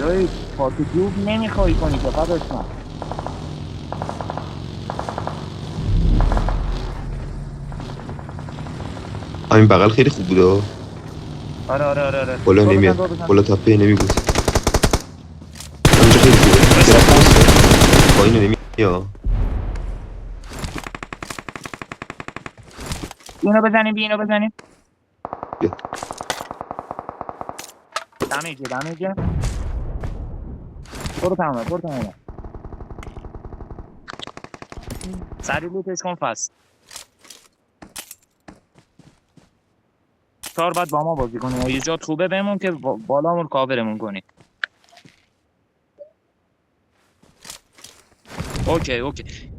دایی پاتو جوب نمیخوایی کنی که فقط من همین بغل خیلی خوب بوده. آره بالا دو نمیاد. بزن. بالا تپه نمیگوز. اونجا خیلی خوبه. با اینو نمیاد. اینو بزنیم بیا. دمیجه برو تمامه سری لوتش کن فست چهار بعد با ما بازی کنیم و یه جا خوبه بمون که بالامون کاورمون کنی. اوکی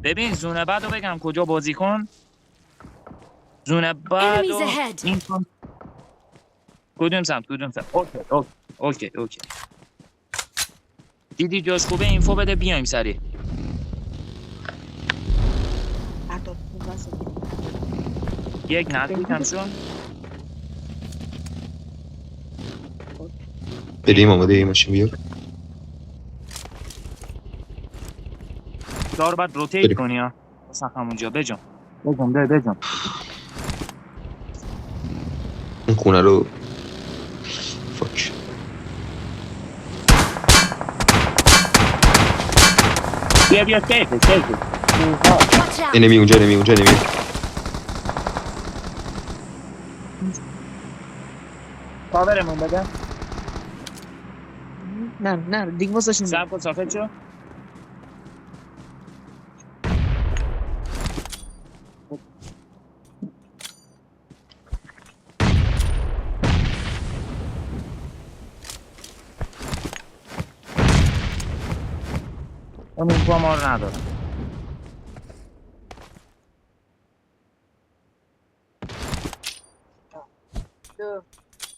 ببین زونه بعد رو بگم کجا بازی کن. زونه بعد Enemies رو ahead. این کن کدوم سمت اوکی دیدی جاش خوبه اینفو بده بیایم سری. یک نزدیک هم شون بریم آماده این ماشین بیار. دار بعد روتیت بریم. کنی ها اصلا همونجا بجام اون خونه رو فاک. بیا سیفه Watch out. انمی اونجا انمی. کاورمون بده نه دیگه واسه سب کن صافت شو. اون اینفو ما رو ندارم.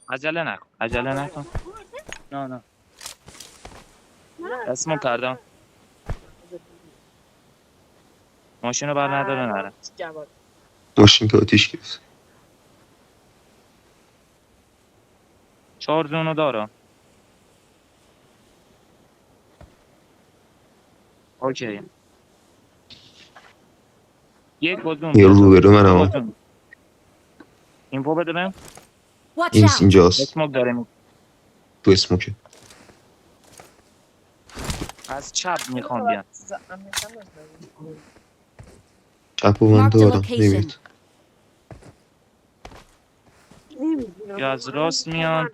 عجله نکن نه اسمو کردم ماشین رو بر نداره نره ماشین که آتیش گرفت. 4 زونو دارم. اوکی یک بازون یه بیا رو برو من هم. بازون اینفو بده بهم. Watch این out. اینجاست. اسموک داره تو اسموکه. از چپ میخوام بیان. چپ و من Mark the دارم location. نمیاد. یا از راست میان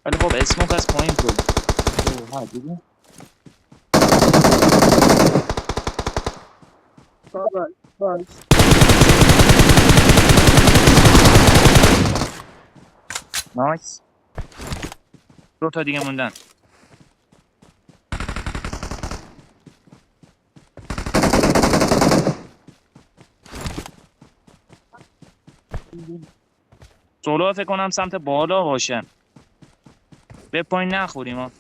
ولی خب اسموک از پایین تو ها دیدی نایس. 2 تا دیگه موندن. سولو فکر کنم سمت بالا باشه. به پایین نخوریم ها.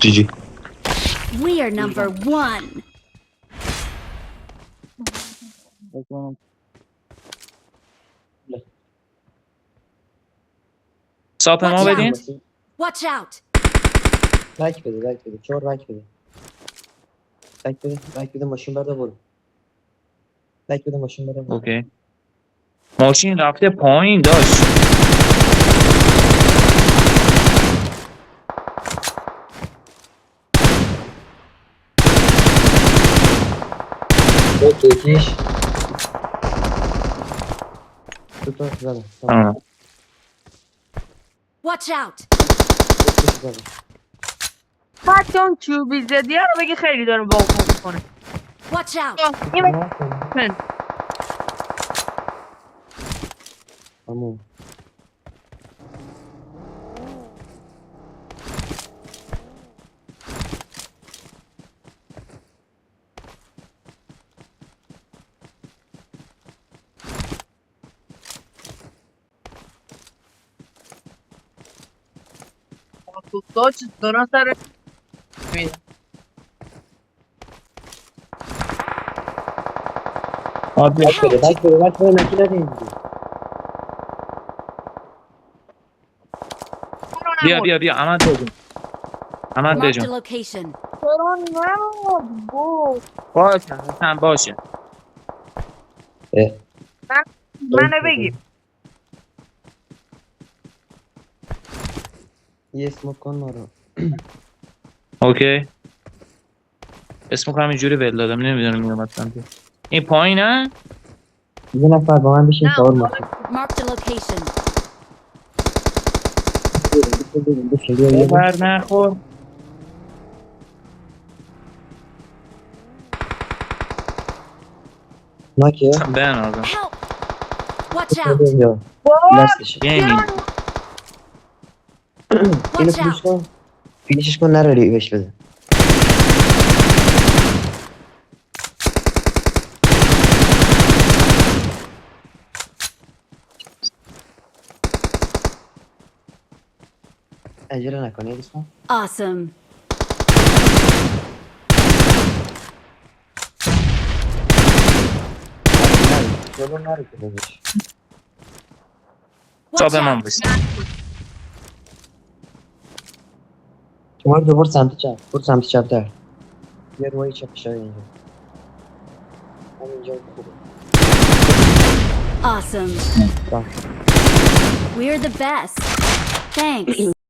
جی جی. We are number one. ساپ ما Watch بدین. out. Watch out. بک بده 4 بک بده ماشین برده برو بک بده ماشین برده برو. اوکی ماشین رفته پایین داشت. دوتیش دو تا زدم آه. Watch out. دوتیش زدم حتی اون کیوبی زدیه رو بگی خیلی داره واقع میکنه. Watch out. این همون دوستاش دارن سر میدن. بک بده نکی نده اینجوری بیا احمد بجون. احمد Marked a بجون. location. چرا نه بو باشه حسن باشه. منو بگیر یه اسموک کن ما رو. اوکی. اسمو همین جوری ول دادم نمیدونم میومد سمت. این پایینه؟ یه نفر با من بشین نه، سوار ماشین. Marked a location. بشین بیا بر نخور. ناکه بن آدم. Help! Watch out! اینجا بابا لاستشه. گیمینگ. اینو Watch فیلیش out! کن. فیلیشش کن نروی بهش بده. عجله نکن یه اسم. Awesome. جلو نرو که بزش. Watch صاحب من out! بسی. شما رو دوبار سمت چپ. برو سمت چپ در. یه روی چپش های اینجا. همینجا خوبه. Awesome. Bye. We're the best. Thanks.